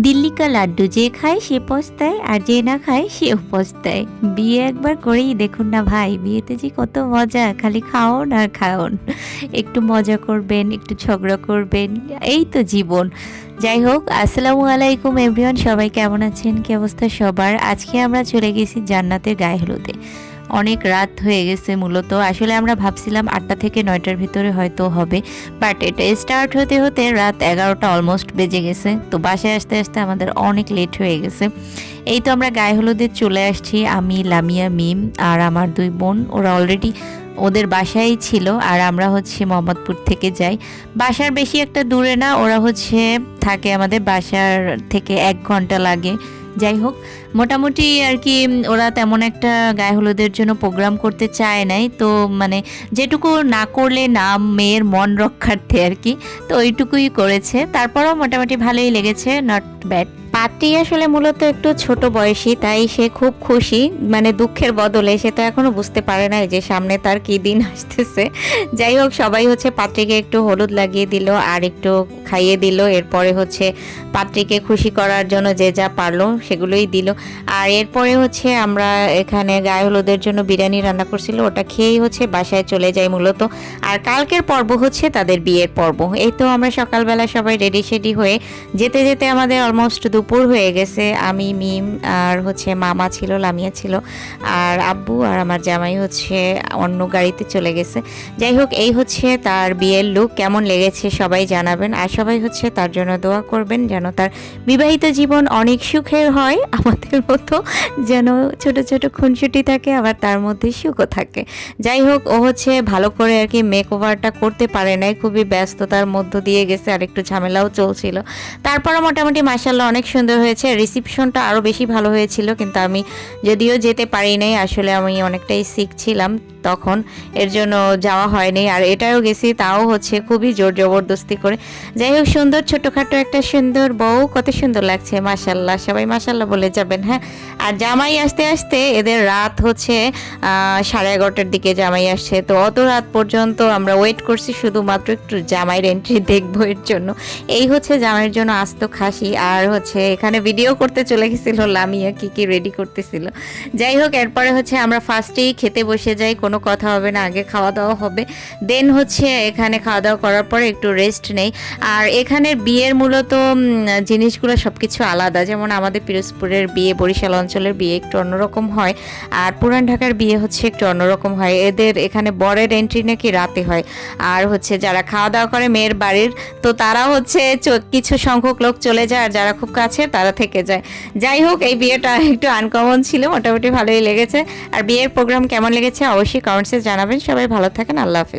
দিল্লি কা লাড্ডু যে খায় সে পস্তায় আর যে না খায় সেও পস্তায়। বিয়ে একবার করেই দেখুন না ভাই, বিয়েতে যে কত মজা, খালি খাওন আর খাওন। একটু মজা করবেন, একটু ঝগড়া করবেন, এই তো জীবন। যাই হোক, আসসালামু আলাইকুম এভরিওয়ান, সবাই কেমন আছেন, কি অবস্থা সবার। আজকে আমরা চলে গেছি জান্নাতের গায়ে হলুদে। অনেক রাত হয়ে গেছে, মূলত আসলে আমরা ভাবছিলাম 8টা থেকে 9টার ভিতরে হয়তো হবে, বাট এটা স্টার্ট হতে হতে রাত 11টা অলমোস্ট বেজে গেছে। তো বাসায় আসতে আসতে আমাদের অনেক লেট হয়ে গেছে। এই তো আমরা গায়ে হলুদে চলে আসছি, আমি, লামিয়া, মিম আর আমার 2 বোন। ওরা অলরেডি ওদের বাসায় ছিল, আর আমরা হচ্ছে মোহাম্মদপুর থেকে যাই। বাসার বেশি একটা দূরে না, ওরা হচ্ছে থাকে আমাদের বাসার থেকে 1 ঘন্টা লাগে। যাই হোক, মোটামুটি আর কি ওরা তেমন একটা গায়ে হলুদের জন্য প্রোগ্রাম করতে চায় নাই, তো মানে যেটুকু না করলে না, মেয়ের মন রক্ষার্থে আর কি, তো ওইটুকুই করেছে। তারপরও মোটামুটি ভালোই লেগেছে, নট ব্যাড। পাত্রী আসলে মূলত একটু ছোট বয়সী, তাই সে খুব খুশি, মানে দুঃখের বদলে। সে তো এখনো বুঝতে পারে না যে সামনে তার কি দিন আসতেছে। যাই হোক, সবাই হচ্ছে পাত্রীকে একটু হলুদ লাগিয়ে দিল আর একটু খাইয়ে দিল। এরপরে হচ্ছে পাত্রীকে খুশি করার জন্য যে যা পারলো সেগুলোই দিল। আর এরপরে হচ্ছে আমরা এখানে গায়ে হলুদের জন্য বিরিয়ানি রান্না করছিল, ওটা খেয়েই হচ্ছে বাসায় চলে যাই মূলত। আর কালকের পর্ব হচ্ছে তাদের বিয়ের পর্ব। এই তো আমরা সকালবেলা সবাই রেডি সেডি হয়ে যেতে যেতে আমাদের অলমোস্ট দুপুর হয়ে গেছে। আমি, মিম আর হচ্ছে মামা ছিল, লামিয়া ছিল, আর আব্বু আর আমার জামাই হচ্ছে অন্য গাড়িতে চলে গেছে। যাই হোক, এই হচ্ছে তার বিয়ের লুক। কেমন লেগেছে সবাই জানাবেন, আর সবাই হচ্ছে তার জন্য দোয়া করবেন যেন তার বিবাহিত জীবন অনেক সুখের হয়, আমাদের মতো যেন ছোট ছোট খুনসুটি থাকে, আবার তার মধ্যে সুখও থাকে। যাই হোক, ও হচ্ছে ভালো করে আর কি মেক ওভারটা করতে পারে নাই, খুবই ব্যস্ততার মধ্য দিয়ে গেছে, আর একটু ঝামেলাও চলছিল। তারপরে মোটামুটি মাশাআল্লাহ অনেক সুন্দর হয়েছে। রিসিপশনটা আরও বেশি ভালো হয়েছিল, কিন্তু আমি যদিও যেতে পারি নাই, আসলে আমি অনেকটাই সিক ছিলাম তখন, এর জন্য যাওয়া হয়নি। আর এটাও গেছি, তাও হচ্ছে খুবই জোর জবরদস্তি করে। যাই হোক, সুন্দর ছোটোখাটো একটা সুন্দর বউ, কত সুন্দর লাগছে মাশাআল্লাহ, সবাই মাশাআল্লাহ বলে যাবেন। হ্যাঁ, আর জামাই আসতে আসতে এদের রাত হচ্ছে 11:30টার দিকে জামাই আসছে। তো অত রাত পর্যন্ত আমরা ওয়েট করছি শুধুমাত্র একটু জামাইয়ের এন্ট্রি দেখবো এর জন্য। এই হচ্ছে জামাইয়ের জন্য আস্ত খাসি, আর হচ্ছে এখানে ভিডিও করতে চলে গেছিল লামিয়া, কি কি রেডি করতেছিল। যাই হোক, এরপরে হচ্ছে আমরা ফার্স্টেই খেতে বসে যাই, কোনো কথা হবে না, আগে খাওয়া দাওয়া হবে, দেন হচ্ছে এখানে খাওয়া দাওয়া করার পরে একটু রেস্ট নেই। আর এখানের বিয়ের মূলত জিনিসগুলো সব কিছু আলাদা, যেমন আমাদের পিরোজপুরের বিয়ে, বরিশাল অঞ্চলের বিয়ে একটু অন্যরকম হয়, আর পুরান ঢাকার বিয়ে হচ্ছে একটু অন্যরকম হয়। এদের এখানে বরের এন্ট্রি নাকি রাতে হয়, আর হচ্ছে যারা খাওয়া দাওয়া করে মেয়ের বাড়ির, তো তারা হচ্ছে কিছু সংখ্যক লোক চলে যায়, আর যারা খুব কাছে তারা থেকে যায়। যাই হোক, এই বিয়েটা একটু আনকমন ছিল, মোটামুটি ভালোই লেগেছে। আর বিয়ের প্রোগ্রাম কেমন লেগেছে অবশ্যই কমেন্টসে জানাবেন। সবাই ভালো থাকেন, আল্লাহ হাফেজ।